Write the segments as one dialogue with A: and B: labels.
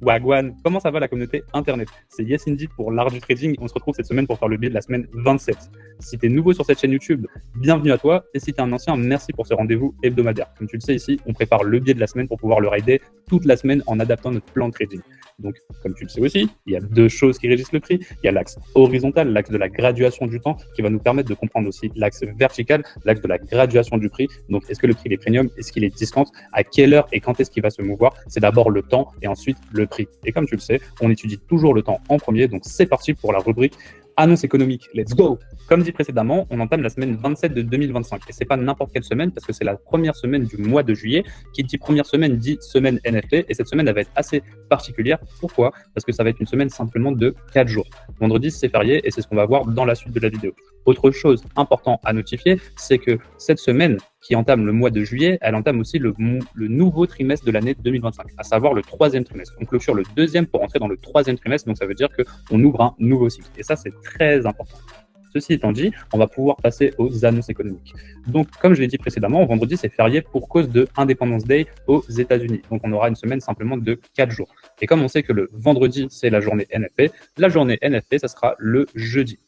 A: Wagwan, comment ça va la communauté internet? C'est Yes Indeed pour l'art du trading. On se retrouve cette semaine pour faire le biais de la semaine 27. Si tu es nouveau sur cette chaîne YouTube, bienvenue à toi. Et si tu es un ancien, merci pour ce rendez-vous hebdomadaire. Comme tu le sais ici, on prépare le biais de la semaine pour pouvoir le rider toute la semaine en adaptant notre plan de trading. Donc, comme tu le sais aussi, il y a deux choses qui régissent le prix. Il y a l'axe horizontal, l'axe de la graduation du temps, qui va nous permettre de comprendre aussi l'axe vertical, l'axe de la graduation du prix. Donc, est-ce que le prix est premium? Est-ce qu'il est discount? À quelle heure et quand est-ce qu'il va se mouvoir? C'est d'abord le temps et ensuite le prix. Et comme tu le sais, on étudie toujours le temps en premier. Donc, c'est parti pour la rubrique annonce économique. Let's go! Comme dit précédemment, on entame la semaine 27 de 2025. Et c'est pas n'importe quelle semaine parce que c'est la première semaine du mois de juillet. Qui dit première semaine dit semaine NFT. Et cette semaine, elle va être assez particulière. Pourquoi? Parce que ça va être une semaine simplement de 4 jours. Vendredi, c'est férié et c'est ce qu'on va voir dans la suite de la vidéo. Autre chose importante à notifier, c'est que cette semaine qui entame le mois de juillet, elle entame aussi le nouveau trimestre de l'année 2025, à savoir le troisième trimestre. On clôture le deuxième pour entrer dans le troisième trimestre, donc ça veut dire qu'on ouvre un nouveau cycle. Et ça, c'est très important. Ceci étant dit, on va pouvoir passer aux annonces économiques. Donc, comme je l'ai dit précédemment, vendredi, c'est férié pour cause de Independence Day aux États-Unis. Donc, on aura une semaine simplement de 4 jours. Et comme on sait que le vendredi, c'est la journée NFT, la journée NFT, ça sera le jeudi.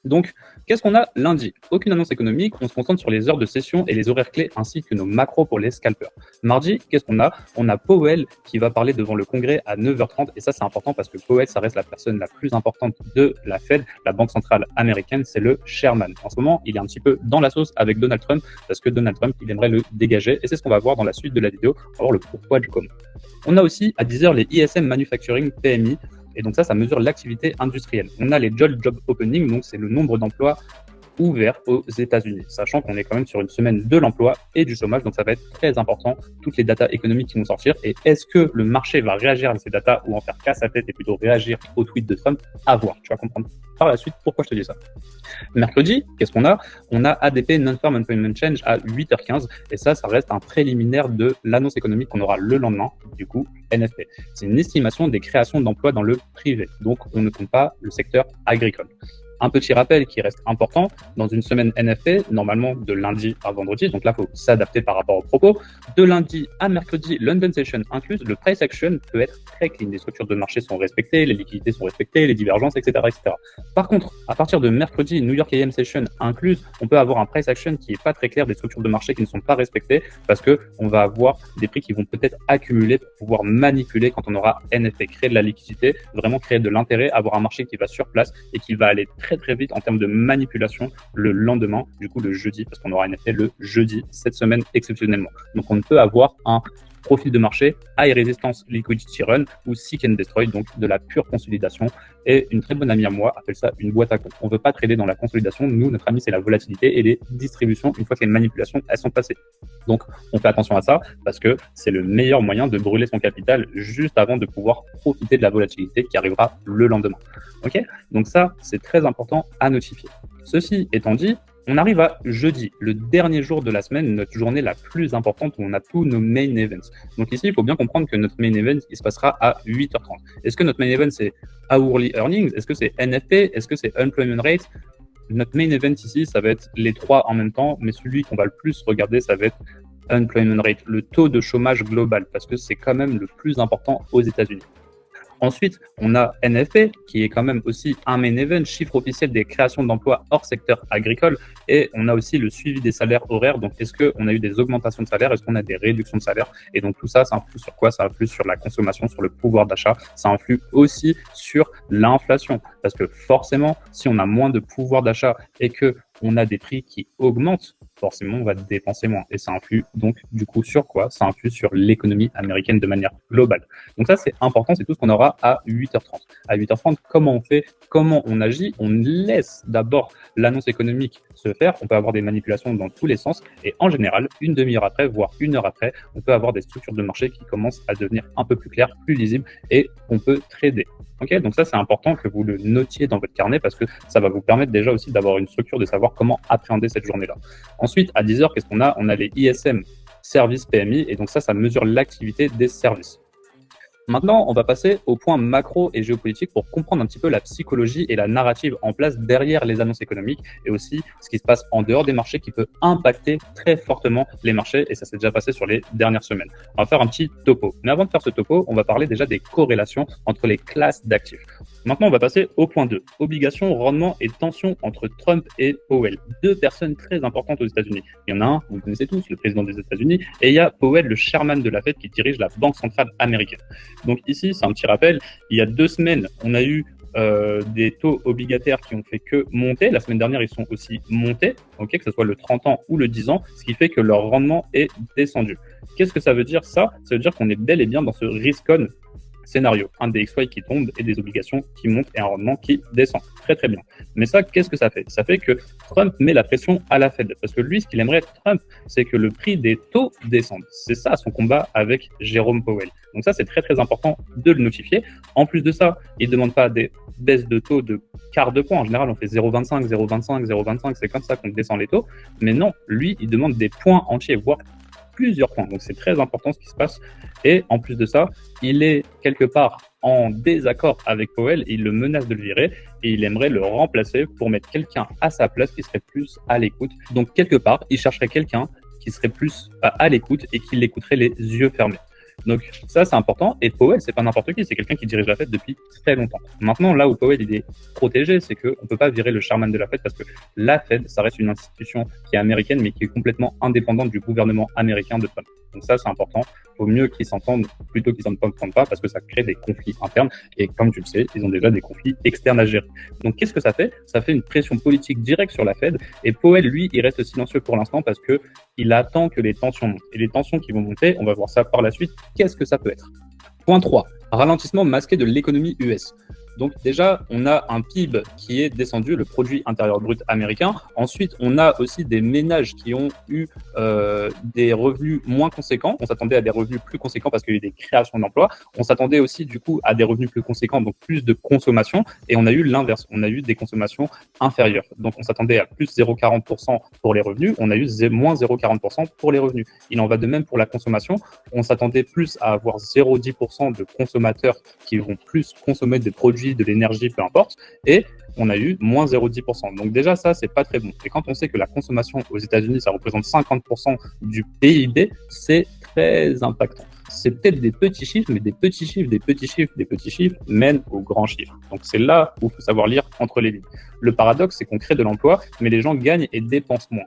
A: Donc, qu'est-ce qu'on a lundi? Aucune annonce économique, on se concentre sur les heures de session et les horaires clés ainsi que nos macros pour les scalpers. Mardi, qu'est-ce qu'on a? On a Powell qui va parler devant le Congrès à 9h30 et ça c'est important parce que Powell, ça reste la personne la plus importante de la Fed, la Banque centrale américaine, c'est le chairman. En ce moment, il est un petit peu dans la sauce avec Donald Trump parce que Donald Trump, il aimerait le dégager et c'est ce qu'on va voir dans la suite de la vidéo, on va voir le pourquoi du comment. On a aussi à 10h les ISM Manufacturing PMI. Et donc ça mesure l'activité industrielle. On a les job opening, donc c'est le nombre d'emplois ouverts aux États-Unis, sachant qu'on est quand même sur une semaine de l'emploi et du chômage, donc ça va être très important, toutes les datas économiques qui vont sortir. Et est-ce que le marché va réagir à ces datas ou en faire casse à tête et plutôt réagir au tweet de Trump? À voir, tu vas comprendre par la suite pourquoi je te dis ça. Mercredi, qu'est-ce qu'on a? On a ADP Non-Farm Employment Change à 8h15 et ça reste un préliminaire de l'annonce économique qu'on aura le lendemain, du coup NFP. C'est une estimation des créations d'emplois dans le privé, donc on ne compte pas le secteur agricole. Un petit rappel qui reste important, dans une semaine NFT, normalement de lundi à vendredi, donc là, il faut s'adapter par rapport aux propos. De lundi à mercredi, London Session incluse, le price action peut être très clean. Les structures de marché sont respectées, les liquidités sont respectées, les divergences, etc., etc. Par contre, à partir de mercredi, New York AM Session incluse, on peut avoir un price action qui n'est pas très clair, des structures de marché qui ne sont pas respectées, parce que on va avoir des prix qui vont peut-être accumuler pour pouvoir manipuler quand on aura NFT, créer de la liquidité, vraiment créer de l'intérêt, avoir un marché qui va sur place et qui va aller très vite en termes de manipulation le lendemain, du coup le jeudi, parce qu'on aura un effet le jeudi, cette semaine exceptionnellement. Donc on peut avoir un profil de marché, high resistance liquidity run ou seek and destroy, donc de la pure consolidation. Et une très bonne amie à moi appelle ça une boîte à compte. On ne veut pas trader dans la consolidation. Nous, notre ami, c'est la volatilité et les distributions une fois que les manipulations, elles sont passées. Donc, on fait attention à ça parce que c'est le meilleur moyen de brûler son capital juste avant de pouvoir profiter de la volatilité qui arrivera le lendemain. Ok? Donc ça, c'est très important à notifier. Ceci étant dit, on arrive à jeudi, le dernier jour de la semaine, notre journée la plus importante où on a tous nos main events. Donc ici, il faut bien comprendre que notre main event, il se passera à 8h30. Est-ce que notre main event, c'est hourly earnings? Est-ce que c'est NFP? Est-ce que c'est unemployment rate? Notre main event ici, ça va être les trois en même temps, mais celui qu'on va le plus regarder, ça va être unemployment rate, le taux de chômage global, parce que c'est quand même le plus important aux États-Unis. Ensuite, on a NFP, qui est quand même aussi un main event, chiffre officiel des créations d'emplois hors secteur agricole. Et on a aussi le suivi des salaires horaires. Donc, est-ce qu'on a eu des augmentations de salaire? Est-ce qu'on a des réductions de salaire? Et donc, tout ça, ça influe sur quoi? Ça influe sur la consommation, sur le pouvoir d'achat. Ça influe aussi sur l'inflation. Parce que forcément, si on a moins de pouvoir d'achat et que on a des prix qui augmentent, forcément, on va dépenser moins. Et ça influe donc, du coup, sur quoi? Ça influe sur l'économie américaine de manière globale. Donc ça, c'est important, c'est tout ce qu'on aura à 8h30. À 8h30, comment on fait? Comment on agit? On laisse d'abord l'annonce économique se faire. On peut avoir des manipulations dans tous les sens. Et en général, une demi-heure après, voire une heure après, on peut avoir des structures de marché qui commencent à devenir un peu plus claires, plus lisibles, et on peut trader. Ok, donc ça, c'est important que vous le notiez dans votre carnet parce que ça va vous permettre déjà aussi d'avoir une structure, de savoir comment appréhender cette journée-là. Ensuite, à 10h, qu'est-ce qu'on a? On a les ISM services PMI et donc ça mesure l'activité des services. Maintenant, on va passer au point macro et géopolitique pour comprendre un petit peu la psychologie et la narrative en place derrière les annonces économiques et aussi ce qui se passe en dehors des marchés qui peut impacter très fortement les marchés et ça s'est déjà passé sur les dernières semaines. On va faire un petit topo. Mais avant de faire ce topo, on va parler déjà des corrélations entre les classes d'actifs. Maintenant, on va passer au point 2. Obligations, rendement et tension entre Trump et Powell. Deux personnes très importantes aux États-Unis. Il y en a un, vous le connaissez tous, le président des États-Unis, et il y a Powell, le chairman de la Fed qui dirige la Banque centrale américaine. Donc ici, c'est un petit rappel, il y a 2 semaines, on a eu des taux obligataires qui ont fait que monter. La semaine dernière, ils sont aussi montés, que ce soit le 30 ans ou le 10 ans, ce qui fait que leur rendement est descendu. Qu'est-ce que ça veut dire ça? Ça veut dire qu'on est bel et bien dans ce risk-on scénario, un des XY qui tombe et des obligations qui montent et un rendement qui descend. Très très bien. Mais ça, qu'est-ce que ça fait? Ça fait que Trump met la pression à la Fed. Parce que lui, ce qu'il aimerait, Trump, c'est que le prix des taux descende. C'est ça son combat avec Jérôme Powell. Donc ça, c'est très très important de le notifier. En plus de ça, il ne demande pas des baisses de taux de quart de point. En général, on fait 0,25, 0,25, 0,25. C'est comme ça qu'on descend les taux. Mais non, lui, il demande des points entiers, voire plusieurs points. Donc c'est très important ce qui se passe. Et en plus de ça, il est quelque part en désaccord avec Powell, il le menace de le virer et il aimerait le remplacer pour mettre quelqu'un à sa place qui serait plus à l'écoute. Donc quelque part, il chercherait quelqu'un qui serait plus à l'écoute et qui l'écouterait les yeux fermés. Donc ça, c'est important. Et Powell, c'est pas n'importe qui, c'est quelqu'un qui dirige la Fed depuis très longtemps. Maintenant, là où Powell il est protégé, c'est qu'on peut pas virer le chairman de la Fed parce que la Fed, ça reste une institution qui est américaine, mais qui est complètement indépendante du gouvernement américain de Trump. Donc ça, c'est important. Il vaut mieux qu'ils s'entendent plutôt qu'ils s'entendent pas parce que ça crée des conflits internes. Et comme tu le sais, ils ont déjà des conflits externes à gérer. Donc qu'est-ce que ça fait? Ça fait une pression politique directe sur la Fed. Et Powell, lui, il reste silencieux pour l'instant parce que il attend que les tensions montent. Et les tensions qui vont monter, on va voir ça par la suite. Qu'est-ce que ça peut être? Point 3. Ralentissement masqué de l'économie US. Donc déjà, on a un PIB qui est descendu, le produit intérieur brut américain. Ensuite, on a aussi des ménages qui ont eu des revenus moins conséquents. On s'attendait à des revenus plus conséquents parce qu'il y a eu des créations d'emplois. On s'attendait aussi du coup à des revenus plus conséquents, donc plus de consommation. Et on a eu l'inverse, on a eu des consommations inférieures. Donc on s'attendait à plus 0,40% pour les revenus, on a eu moins 0,40% pour les revenus. Il en va de même pour la consommation. On s'attendait plus à avoir 0,10% de consommateurs qui vont plus consommer des produits, de l'énergie, peu importe, et on a eu moins 0,10%. Donc déjà, ça, c'est pas très bon. Et quand on sait que la consommation aux États-Unis, ça représente 50% du PIB, c'est très impactant. C'est peut-être des petits chiffres, mais des petits chiffres, des petits chiffres, des petits chiffres mènent aux grands chiffres. Donc c'est là où il faut savoir lire entre les lignes. Le paradoxe, c'est qu'on crée de l'emploi, mais les gens gagnent et dépensent moins.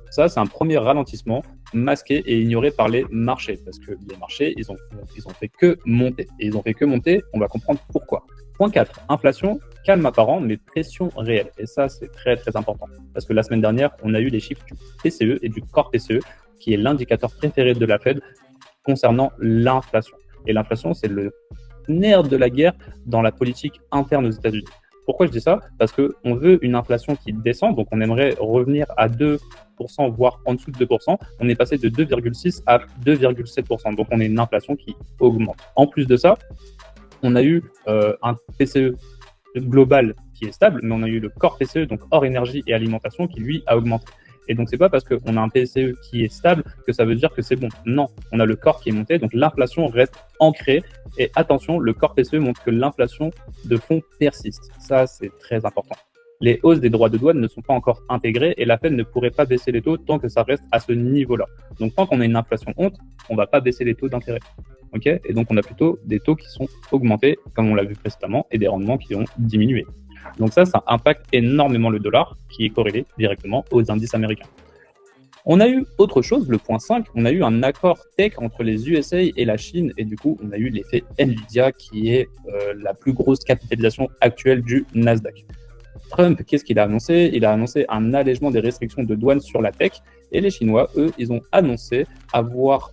A: Ça, c'est un premier ralentissement masqué et ignoré par les marchés, parce que les marchés, ils ont fait que monter. Et ils ont fait que monter, on va comprendre pourquoi. Point 4, inflation, calme apparent, mais pression réelle. Et ça, c'est très, très important. Parce que la semaine dernière, on a eu les chiffres du PCE et du Core PCE, qui est l'indicateur préféré de la Fed concernant l'inflation. Et l'inflation, c'est le nerf de la guerre dans la politique interne aux États-Unis. Pourquoi je dis ça? Parce qu'on veut une inflation qui descend, donc on aimerait revenir à 2%, voire en dessous de 2%. On est passé de 2,6 à 2,7%, donc on a une inflation qui augmente. En plus de ça, on a eu un PCE global qui est stable, mais on a eu le Core PCE, donc hors énergie et alimentation, qui lui a augmenté. Et donc, c'est pas parce qu'on a un PCE qui est stable que ça veut dire que c'est bon. Non, on a le corps qui est monté, donc l'inflation reste ancrée. Et attention, le corps PCE montre que l'inflation de fond persiste. Ça, c'est très important. Les hausses des droits de douane ne sont pas encore intégrées et la Fed ne pourrait pas baisser les taux tant que ça reste à ce niveau-là. Donc, tant qu'on a une inflation haute, on va pas baisser les taux d'intérêt. Okay, et donc, on a plutôt des taux qui sont augmentés, comme on l'a vu précédemment, et des rendements qui ont diminué. Donc ça impacte énormément le dollar, qui est corrélé directement aux indices américains. On a eu autre chose, le point 5, on a eu un accord tech entre les USA et la Chine, et du coup, on a eu l'effet Nvidia, qui est la plus grosse capitalisation actuelle du Nasdaq. Trump, qu'est-ce qu'il a annoncé? Il a annoncé un allègement des restrictions de douane sur la tech. Et les Chinois, eux, ils ont annoncé avoir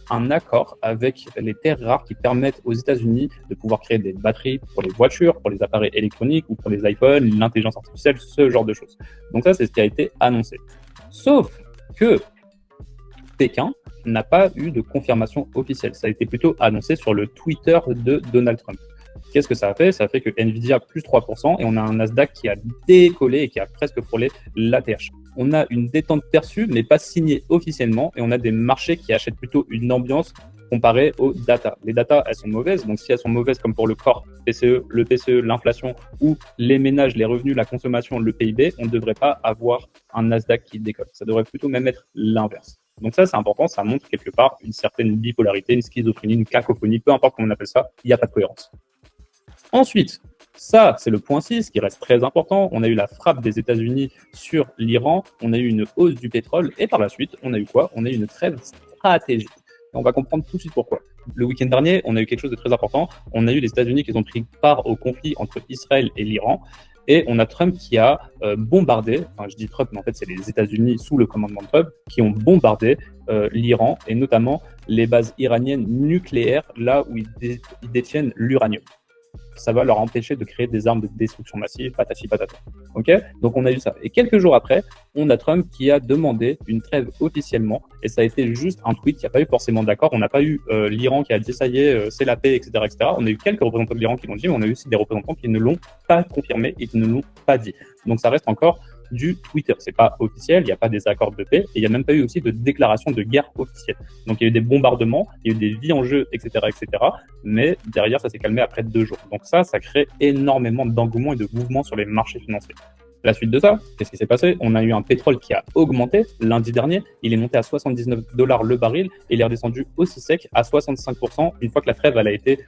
A: un accord avec les terres rares qui permettent aux États-Unis de pouvoir créer des batteries pour les voitures, pour les appareils électroniques ou pour les iPhones, l'intelligence artificielle, ce genre de choses. Donc ça, c'est ce qui a été annoncé. Sauf que Pékin n'a pas eu de confirmation officielle. Ça a été plutôt annoncé sur le Twitter de Donald Trump. Qu'est-ce que ça a fait? Ça a fait que Nvidia plus 3% et on a un Nasdaq qui a décollé et qui a presque frôlé l'ATH. On a une détente perçue mais pas signée officiellement et on a des marchés qui achètent plutôt une ambiance comparé aux data. Les data, elles sont mauvaises, donc si elles sont mauvaises comme pour le corps PCE, le PCE, l'inflation ou les ménages, les revenus, la consommation, le PIB, on ne devrait pas avoir un Nasdaq qui décolle. Ça devrait plutôt même être l'inverse. Donc ça, c'est important, ça montre quelque part une certaine bipolarité, une schizophrénie, une cacophonie, peu importe comment on appelle ça, il n'y a pas de cohérence. Ensuite, ça, c'est le point 6 qui reste très important. On a eu la frappe des États-Unis sur l'Iran, on a eu une hausse du pétrole, et par la suite, on a eu quoi? On a eu une trêve stratégique. Et on va comprendre tout de suite pourquoi. Le week-end dernier, on a eu quelque chose de très important. On a eu les États-Unis qui ont pris part au conflit entre Israël et l'Iran. Et on a Trump qui a bombardé, enfin je dis Trump, mais en fait c'est les États-Unis sous le commandement de Trump, qui ont bombardé l'Iran, et notamment les bases iraniennes nucléaires, là où ils détiennent l'uranium. Ça va leur empêcher de créer des armes de destruction massive, patati patata. Ok? Donc on a eu ça. Et quelques jours après, on a Trump qui a demandé une trêve officiellement, et ça a été juste un tweet, il n'y a pas eu forcément d'accord, on n'a pas eu l'Iran qui a dit ça y est, c'est la paix, etc., etc. On a eu quelques représentants de l'Iran qui l'ont dit, mais on a eu aussi des représentants qui ne l'ont pas confirmé et qui ne l'ont pas dit. Donc ça reste encore du Twitter. C'est pas officiel, il n'y a pas des accords de paix, et il n'y a même pas eu aussi de déclaration de guerre officielle. Donc il y a eu des bombardements, il y a eu des vies en jeu, etc., etc. Mais derrière, ça s'est calmé après 2 jours. Donc ça crée énormément d'engouement et de mouvement sur les marchés financiers. La suite de ça, qu'est-ce qui s'est passé? On a eu un pétrole qui a augmenté lundi dernier. Il est monté à $79 le baril et il est redescendu aussi sec à 65% une fois que la trêve elle a été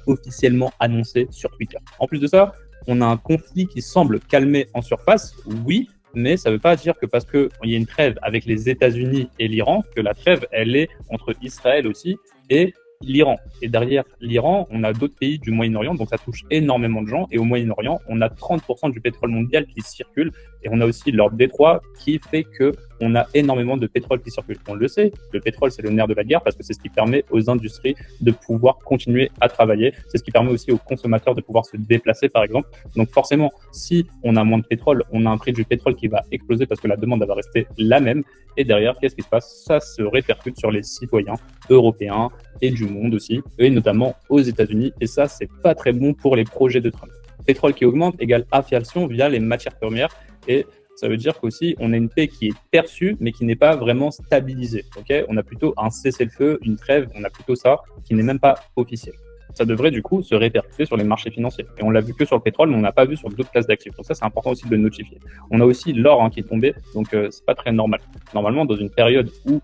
A: officiellement annoncée sur Twitter. En plus de ça, on a un conflit qui semble calmer en surface, oui, mais ça ne veut pas dire que parce qu'il y a une trêve avec les États-Unis et l'Iran, que la trêve, elle est entre Israël aussi et l'Iran. Et derrière l'Iran, on a d'autres pays du Moyen-Orient, donc ça touche énormément de gens. Et au Moyen-Orient, on a 30% du pétrole mondial qui circule. Et on a aussi leur détroit qui fait que on a énormément de pétrole qui circule. On le sait, le pétrole, c'est le nerf de la guerre parce que c'est ce qui permet aux industries de pouvoir continuer à travailler. C'est ce qui permet aussi aux consommateurs de pouvoir se déplacer, par exemple. Donc forcément, si on a moins de pétrole, on a un prix du pétrole qui va exploser parce que la demande va rester la même. Et derrière, qu'est-ce qui se passe? Ça se répercute sur les citoyens européens et du monde aussi, et notamment aux États-Unis. Et ça, c'est pas très bon pour les projets de Trump. Pétrole qui augmente égale inflation via les matières premières. Et ça veut dire qu'aussi, on a une paix qui est perçue, mais qui n'est pas vraiment stabilisée. Okay, on a plutôt un cessez-le-feu, une trêve, on a plutôt ça, qui n'est même pas officiel. Ça devrait du coup se répercuter sur les marchés financiers. Et on l'a vu que sur le pétrole, mais on n'a pas vu sur d'autres classes d'actifs. Donc ça, c'est important aussi de le notifier. On a aussi l'or qui est tombé, donc c'est pas très normal. Normalement, dans une période où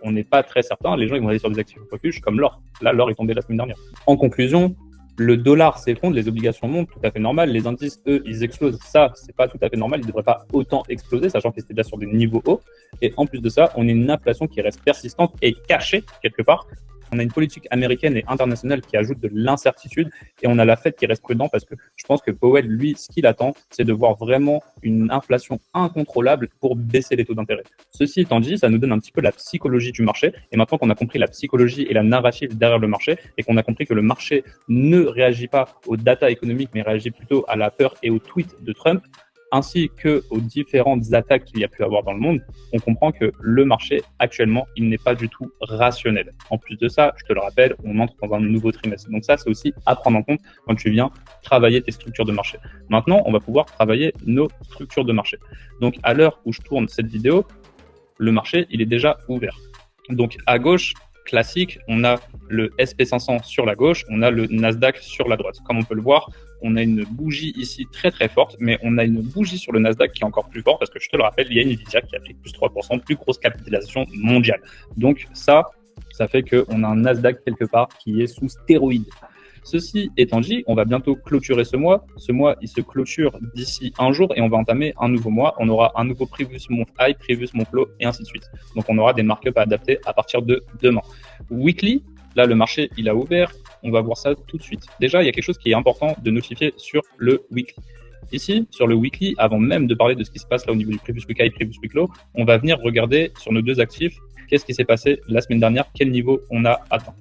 A: on n'est pas très certain, les gens ils vont aller sur des actifs refuges comme l'or. Là, l'or est tombé la semaine dernière. En conclusion, le dollar s'effondre, les obligations montent, tout à fait normal. Les indices, eux, ils explosent. Ça, c'est pas tout à fait normal. Ils devraient pas autant exploser, sachant qu'ils étaient déjà sur des niveaux hauts. Et en plus de ça, on a une inflation qui reste persistante et cachée quelque part. On a une politique américaine et internationale qui ajoute de l'incertitude, et on a la Fed qui reste prudent parce que je pense que Powell, lui, ce qu'il attend, c'est de voir vraiment une inflation incontrôlable pour baisser les taux d'intérêt. Ceci étant dit, ça nous donne un petit peu la psychologie du marché, et maintenant qu'on a compris la psychologie et la narrative derrière le marché, et qu'on a compris que le marché ne réagit pas aux data économiques, mais réagit plutôt à la peur et aux tweets de Trump, ainsi qu'aux différentes attaques qu'il y a pu avoir dans le monde, on comprend que le marché, actuellement, il n'est pas du tout rationnel. En plus de ça, je te le rappelle, on entre dans un nouveau trimestre. Donc ça, c'est aussi à prendre en compte quand tu viens travailler tes structures de marché. Maintenant, on va pouvoir travailler nos structures de marché. Donc, à l'heure où je tourne cette vidéo, le marché, il est déjà ouvert. Donc, à gauche, classique, on a le SP500 sur la gauche, on a le Nasdaq sur la droite. Comme on peut le voir, on a une bougie ici très très forte, mais on a une bougie sur le Nasdaq qui est encore plus forte parce que je te le rappelle, il y a Nvidia qui a pris plus 3%, plus grosse capitalisation mondiale. Donc ça fait qu'on a un Nasdaq quelque part qui est sous stéroïde. Ceci étant dit, on va bientôt clôturer ce mois. Ce mois, il se clôture d'ici un jour et on va entamer un nouveau mois. On aura un nouveau Previous Month High, Previous Month Low et ainsi de suite. Donc, on aura des markups à adapter à partir de demain. Weekly, là, le marché, il a ouvert. On va voir ça tout de suite. Déjà, il y a quelque chose qui est important de notifier sur le Weekly. Ici, sur le Weekly, avant même de parler de ce qui se passe là au niveau du Previous Week High, Previous Week Low, on va venir regarder sur nos deux actifs qu'est-ce qui s'est passé la semaine dernière, quel niveau on a atteint.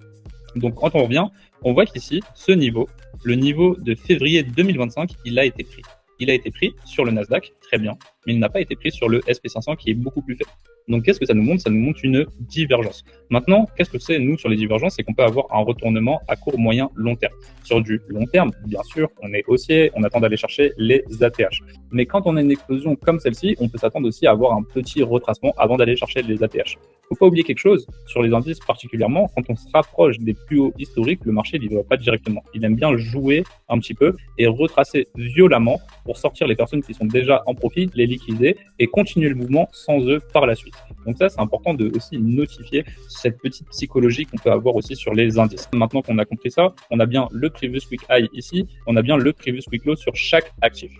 A: Donc, quand on revient, on voit qu'ici, ce niveau, le niveau de février 2025, il a été pris. Il a été pris sur le Nasdaq, très bien, mais il n'a pas été pris sur le SP500 qui est beaucoup plus faible. Donc qu'est-ce que ça nous montre? Ça nous montre une divergence. Maintenant, qu'est-ce que c'est nous sur les divergences? C'est qu'on peut avoir un retournement à court, moyen, long terme. Sur du long terme, bien sûr, on est haussier, on attend d'aller chercher les ATH. Mais quand on a une explosion comme celle-ci, on peut s'attendre aussi à avoir un petit retracement avant d'aller chercher les ATH. Faut pas oublier quelque chose, sur les indices particulièrement, quand on se rapproche des plus hauts historiques, le marché il ne va pas directement. Il aime bien jouer un petit peu et retracer violemment pour sortir les personnes qui sont déjà en profit, les liquider et continuer le mouvement sans eux par la suite. Donc ça, c'est important de aussi notifier cette petite psychologie qu'on peut avoir aussi sur les indices. Maintenant qu'on a compris ça, on a bien le previous week high ici, on a bien le previous week low sur chaque actif.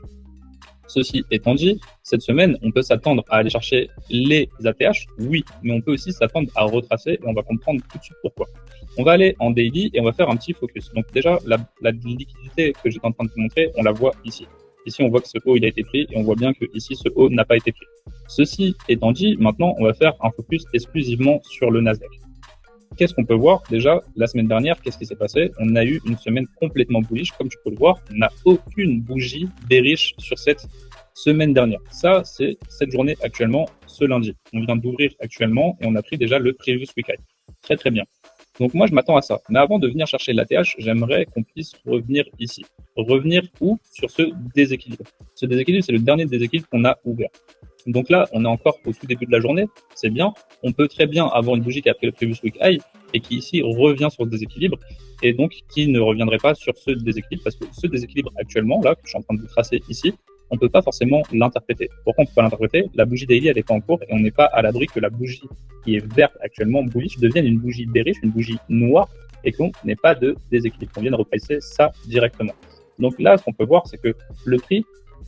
A: Ceci étant dit, cette semaine, on peut s'attendre à aller chercher les ATH, oui, mais on peut aussi s'attendre à retracer et on va comprendre tout de suite pourquoi. On va aller en daily et on va faire un petit focus. Donc déjà, la liquidité que j'étais en train de vous montrer, on la voit ici. Ici, on voit que ce haut, il a été pris et on voit bien que ici, ce haut n'a pas été pris. Ceci étant dit, maintenant, on va faire un focus exclusivement sur le Nasdaq. Qu'est-ce qu'on peut voir? Déjà, la semaine dernière, qu'est-ce qui s'est passé? On a eu une semaine complètement bullish. Comme tu peux le voir, on n'a aucune bougie bearish sur cette semaine dernière. Ça, c'est cette journée actuellement, ce lundi. On vient d'ouvrir actuellement et on a pris déjà le previous week high. Très, très bien. Donc moi, je m'attends à ça. Mais avant de venir chercher l'ATH, j'aimerais qu'on puisse revenir ici. Revenir où? Sur ce déséquilibre. Ce déséquilibre, c'est le dernier déséquilibre qu'on a ouvert. Donc là, on est encore au tout début de la journée, c'est bien. On peut très bien avoir une bougie qui a pris le previous week high et qui ici revient sur ce déséquilibre et donc qui ne reviendrait pas sur ce déséquilibre parce que ce déséquilibre actuellement, là, que je suis en train de vous tracer ici, on peut pas forcément l'interpréter. Pourquoi on peut pas l'interpréter? La bougie daily, elle est pas en cours et on n'est pas à l'abri que la bougie qui est verte actuellement, bullish, devienne une bougie bearish, une bougie noire et qu'on n'ait pas de déséquilibre. On vient de repricer ça directement. Donc là, ce qu'on peut voir, c'est que le prix,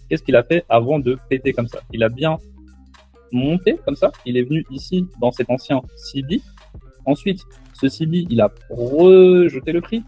A: qu'est-ce qu'il a fait avant de péter comme ça? Il a bien monté comme ça. Il est venu ici dans cet ancien CB. Ensuite, ce CB, il a rejeté le prix.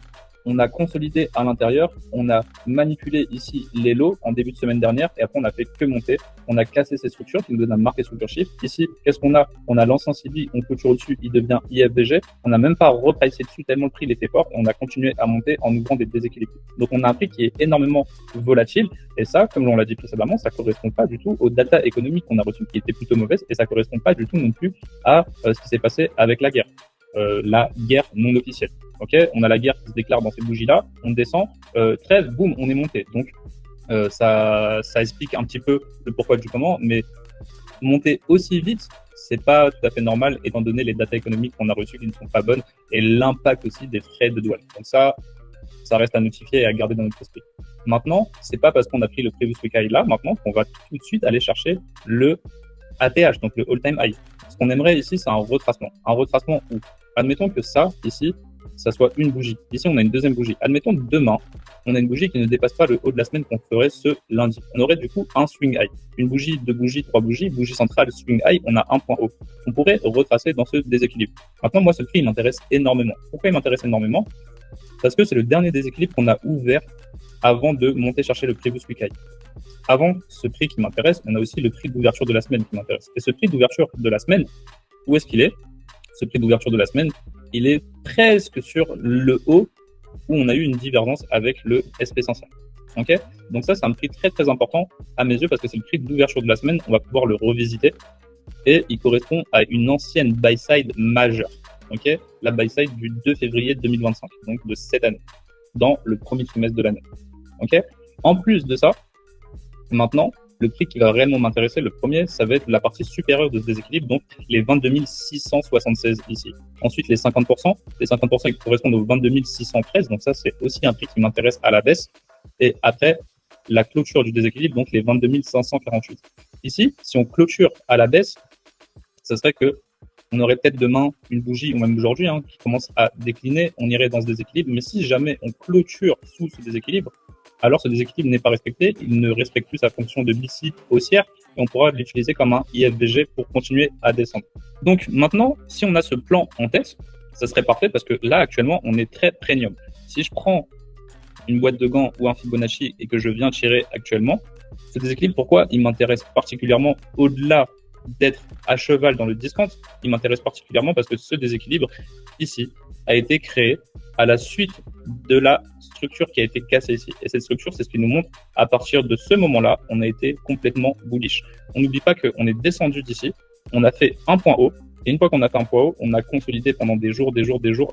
A: On a consolidé à l'intérieur. On a manipulé ici les lots en début de semaine dernière. Et après, on a fait que monter. On a cassé ces structures qui nous donnent un marqué structure shift. Ici, qu'est-ce qu'on a? On a l'ancien CB. On clôture au-dessus. Il devient IFVG. On n'a même pas repricé dessus tellement le prix il était fort. Et on a continué à monter en ouvrant des déséquilibres. Donc, on a un prix qui est énormément volatile. Et ça, comme on l'a dit précédemment, ça correspond pas du tout aux data économiques qu'on a reçues qui étaient plutôt mauvaises. Et ça correspond pas du tout non plus à ce qui s'est passé avec la guerre. La guerre non officielle. Ok, on a la guerre qui se déclare dans ces bougies-là, on descend, 13, boum, on est monté. Donc ça explique un petit peu le pourquoi du comment, mais monter aussi vite, c'est pas tout à fait normal étant donné les data économiques qu'on a reçues qui ne sont pas bonnes et l'impact aussi des frais de douane. Donc ça reste à notifier et à garder dans notre esprit. Maintenant, c'est pas parce qu'on a pris le previous week high là, maintenant qu'on va tout de suite aller chercher le ATH, donc le all-time high. Ce qu'on aimerait ici, c'est un retracement. Un retracement où, admettons que ça, ici, ça soit une bougie. Ici, on a une deuxième bougie. Admettons que demain, on a une bougie qui ne dépasse pas le haut de la semaine qu'on ferait ce lundi. On aurait du coup un swing high. Une bougie, deux bougies, trois bougies, bougie centrale, swing high, on a un point haut. On pourrait retracer dans ce déséquilibre. Maintenant, moi, ce prix, il m'intéresse énormément. Pourquoi il m'intéresse énormément? Parce que c'est le dernier déséquilibre qu'on a ouvert avant de monter chercher le previous week high. Avant ce prix qui m'intéresse, on a aussi le prix d'ouverture de la semaine qui m'intéresse. Et ce prix d'ouverture de la semaine, où est-ce qu'il est? Ce prix d'ouverture de la semaine, il est presque sur le haut où on a eu une divergence avec le SP500. Ok? Donc ça, c'est un prix très très important à mes yeux parce que c'est le prix d'ouverture de la semaine. On va pouvoir le revisiter et il correspond à une ancienne buy side majeure. Ok? La buy side du 2 février 2025, donc de cette année, dans le premier trimestre de l'année. Ok? En plus de ça, maintenant, le prix qui va réellement m'intéresser, le premier, ça va être la partie supérieure de ce déséquilibre, donc les 22 676 ici. Ensuite, les 50%. Les 50% qui correspondent aux 22 613, donc ça, c'est aussi un prix qui m'intéresse à la baisse. Et après, la clôture du déséquilibre, donc les 22 548. Ici, si on clôture à la baisse, ça serait que on aurait peut-être demain une bougie, ou même aujourd'hui, qui commence à décliner, on irait dans ce déséquilibre. Mais si jamais on clôture sous ce déséquilibre, alors ce déséquilibre n'est pas respecté, il ne respecte plus sa fonction de BC haussière et on pourra l'utiliser comme un IFVG pour continuer à descendre. Donc maintenant, si on a ce plan en tête, ça serait parfait parce que là actuellement on est très premium. Si je prends une boîte de gants ou un Fibonacci et que je viens tirer actuellement, ce déséquilibre, pourquoi il m'intéresse particulièrement au-delà d'être à cheval dans le discount, il m'intéresse particulièrement parce que ce déséquilibre ici a été créé à la suite de la structure qui a été cassée ici. Et cette structure, c'est ce qui nous montre, à partir de ce moment-là, on a été complètement bullish. On n'oublie pas qu'on est descendu d'ici, on a fait un point haut, et une fois qu'on a fait un point haut, on a consolidé pendant des jours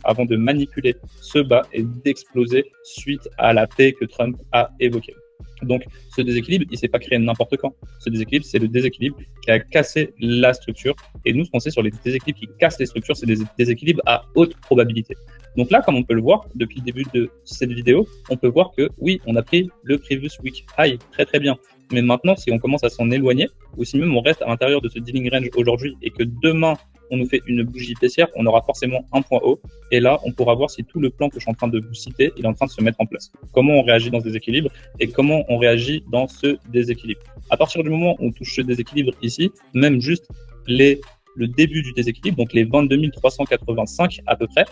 A: avant de manipuler ce bas et d'exploser suite à la paix que Trump a évoquée. Donc, ce déséquilibre, il s'est pas créé n'importe quand. Ce déséquilibre, c'est le déséquilibre qui a cassé la structure. Et nous, ce qu'on sait sur les déséquilibres qui cassent les structures, c'est des déséquilibres à haute probabilité. Donc là, comme on peut le voir depuis le début de cette vidéo, on peut voir que oui, on a pris le previous week high très très bien. Mais maintenant, si on commence à s'en éloigner, ou si même on reste à l'intérieur de ce dealing range aujourd'hui et que demain, on nous fait une bougie baissière, on aura forcément un point haut. Et là, on pourra voir si tout le plan que je suis en train de vous citer, il est en train de se mettre en place. Comment on réagit dans ce déséquilibre et comment on réagit dans ce déséquilibre. À partir du moment où on touche ce déséquilibre ici, même juste le début du déséquilibre, donc les 22 385 à peu près,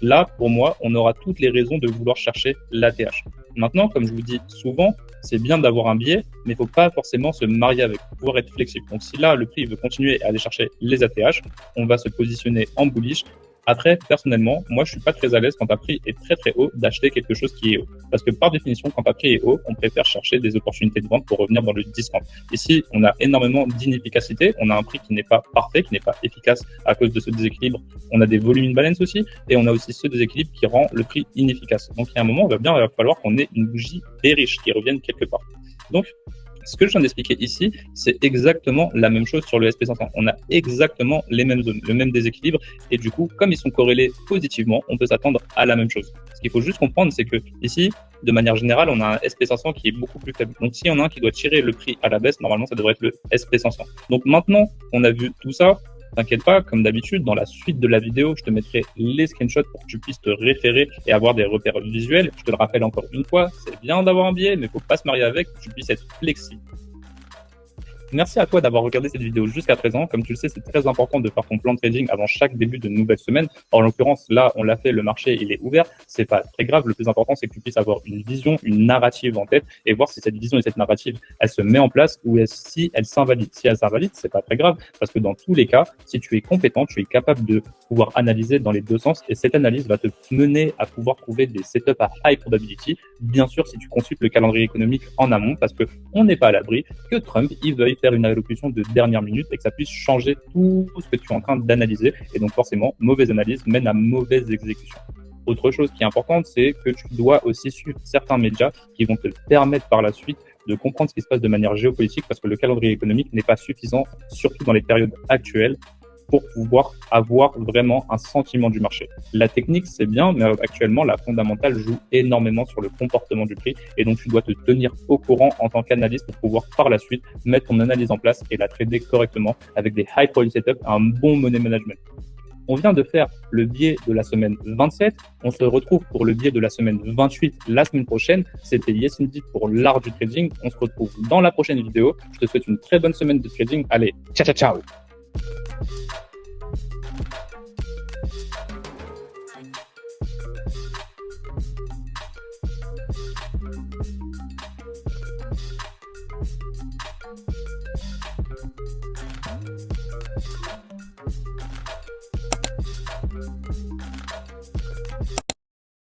A: là, pour moi, on aura toutes les raisons de vouloir chercher l'ATH. Maintenant, comme je vous dis souvent, c'est bien d'avoir un biais, mais il ne faut pas forcément se marier avec, pour pouvoir être flexible. Donc si là, le prix veut continuer à aller chercher les ATH, on va se positionner en bullish. Après, personnellement, moi, je suis pas très à l'aise quand un prix est très très haut d'acheter quelque chose qui est haut. Parce que par définition, quand un prix est haut, on préfère chercher des opportunités de vente pour revenir dans le discount. Ici, on a énormément d'inefficacité. On a un prix qui n'est pas parfait, qui n'est pas efficace à cause de ce déséquilibre. On a des volumes imbalance aussi. Et on a aussi ce déséquilibre qui rend le prix inefficace. Donc, il y a un moment, il va falloir qu'on ait une bougie bearish qui revienne quelque part. Donc, ce que je viens d'expliquer ici, c'est exactement la même chose sur le SP500. On a exactement les mêmes zones, le même déséquilibre. Et du coup, comme ils sont corrélés positivement, on peut s'attendre à la même chose. Ce qu'il faut juste comprendre, c'est que ici, de manière générale, on a un SP500 qui est beaucoup plus faible. Donc, s'il y en a un qui doit tirer le prix à la baisse, normalement, ça devrait être le SP500. Donc, maintenant qu'on a vu tout ça, t'inquiète pas, comme d'habitude, dans la suite de la vidéo, je te mettrai les screenshots pour que tu puisses te référer et avoir des repères visuels. Je te le rappelle encore une fois, c'est bien d'avoir un biais, mais il faut pas se marier avec, pour que tu puisses être flexible. Merci à toi d'avoir regardé cette vidéo jusqu'à présent. Comme tu le sais, c'est très important de faire ton plan de trading avant chaque début de nouvelle semaine. En l'occurrence, là, on l'a fait, le marché, il est ouvert. C'est pas très grave. Le plus important, c'est que tu puisses avoir une vision, une narrative en tête et voir si cette vision et cette narrative, elle se met en place ou si elle s'invalide. Si elle s'invalide, c'est pas très grave parce que dans tous les cas, si tu es compétent, tu es capable de pouvoir analyser dans les deux sens et cette analyse va te mener à pouvoir trouver des setups à high probability. Bien sûr, si tu consultes le calendrier économique en amont parce que on n'est pas à l'abri que Trump, il veuille faire une allocution de dernière minute et que ça puisse changer tout ce que tu es en train d'analyser. Et donc forcément, mauvaise analyse mène à mauvaise exécution. Autre chose qui est importante, c'est que tu dois aussi suivre certains médias qui vont te permettre par la suite de comprendre ce qui se passe de manière géopolitique parce que le calendrier économique n'est pas suffisant, surtout dans les périodes actuelles, pour pouvoir avoir vraiment un sentiment du marché. La technique, c'est bien, mais actuellement, la fondamentale joue énormément sur le comportement du prix et donc tu dois te tenir au courant en tant qu'analyste pour pouvoir par la suite mettre ton analyse en place et la trader correctement avec des high probability setups, un bon money management. On vient de faire le biais de la semaine 27. On se retrouve pour le biais de la semaine 28 la semaine prochaine. C'était Yes Indeed pour l'art du trading. On se retrouve dans la prochaine vidéo. Je te souhaite une très bonne semaine de trading. Allez, ciao, ciao, ciao!